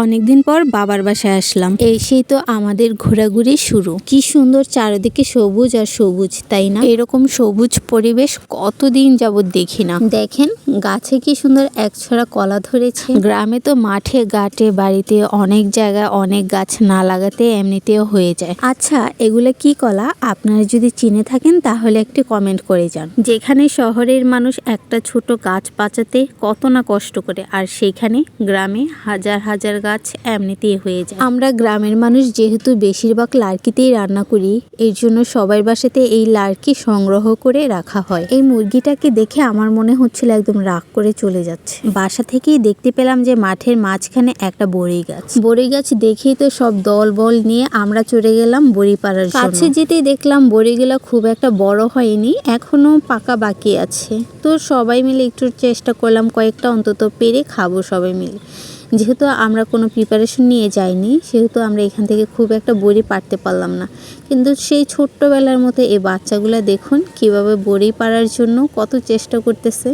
অনেকদিন পর বাবার বাসায় আসলাম। সেই তো আমাদের ঘোরাঘুরি শুরু। কি সুন্দর চারিদিকে সবুজ আর সবুজ, তাই না? এরকম সবুজ পরিবেশ কতদিন যাবত দেখি না। দেখেন গাছে কি সুন্দর একছড়া কলা ধরেছে। গ্রামে তো মাঠে ঘাটে বাড়িতে অনেক জায়গায় অনেক গাছ না লাগাতে এমনিতেও হয়ে যায়। আচ্ছা, এগুলো কি কলা? আপনারা যদি চিনে থাকেন তাহলে একটি কমেন্ট করে যান। যেখানে শহরের মানুষ একটা ছোট গাছ বাঁচাতে কত না কষ্ট করে, আর সেইখানে গ্রামে হাজার হাজার গাছ এমনিতেই হয়ে যায়। আমরা গ্রামের মানুষ যেহেতু বেশিরভাগ লার্কিতেই রান্না করি, এর জন্য সবার বাসাতে এই লার্কি সংগ্রহ করে রাখা হয়। এই মুরগিটাকে দেখে আমার মনে হচ্ছিল একদম রাগ করে চলে যাচ্ছে। বাসা থেকেই দেখতে পেলাম যে মাঠের মাঝখানে একটা বড়ই গাছ। বড়ই গাছ দেখেই তো সব দল বল নিয়ে আমরা চলে গেলাম বড়ি পাড়ার জন্য। কাছে যেতেই দেখলাম বড়িগুলো খুব একটা বড় হয়নি, এখনো পাকা বাকি আছে। তো সবাই মিলে একটু চেষ্টা করলাম কয়েকটা অন্তত পেরে খাবো সবাই মিলে। যেহেতু আমরা কোনো প্রিপারেশন নিয়ে যাইনি, সেহেতু আমরা এখান থেকে খুব একটা বড়ি পাড়তে পারলাম না। কিন্তু সেই ছোট্টবেলার মতো এই বাচ্চাগুলো দেখুন কিভাবে বড়ি পাড়ার জন্য কত চেষ্টা করতেছে।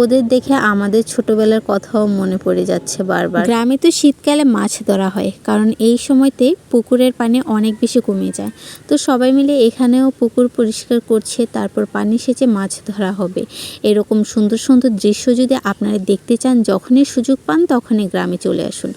ওদের দেখে আমাদের ছোটবেলার কথাও মনে পড়ে যাচ্ছে বারবার। গ্রামে তো শীতকালে মাছ ধরা হয়, কারণ এই সময়তে পুকুরের পানি অনেক বেশি কমে যায়। তো সবাই মিলে এখানেও পুকুর পরিষ্কার করছে, তারপর পানি সেচে মাছ ধরা হবে। এরকম সুন্দর সুন্দর দৃশ্য যদি আপনারা দেখতে চান, যখনই সুযোগ পান তখনই গ্রামে চলে আসুন।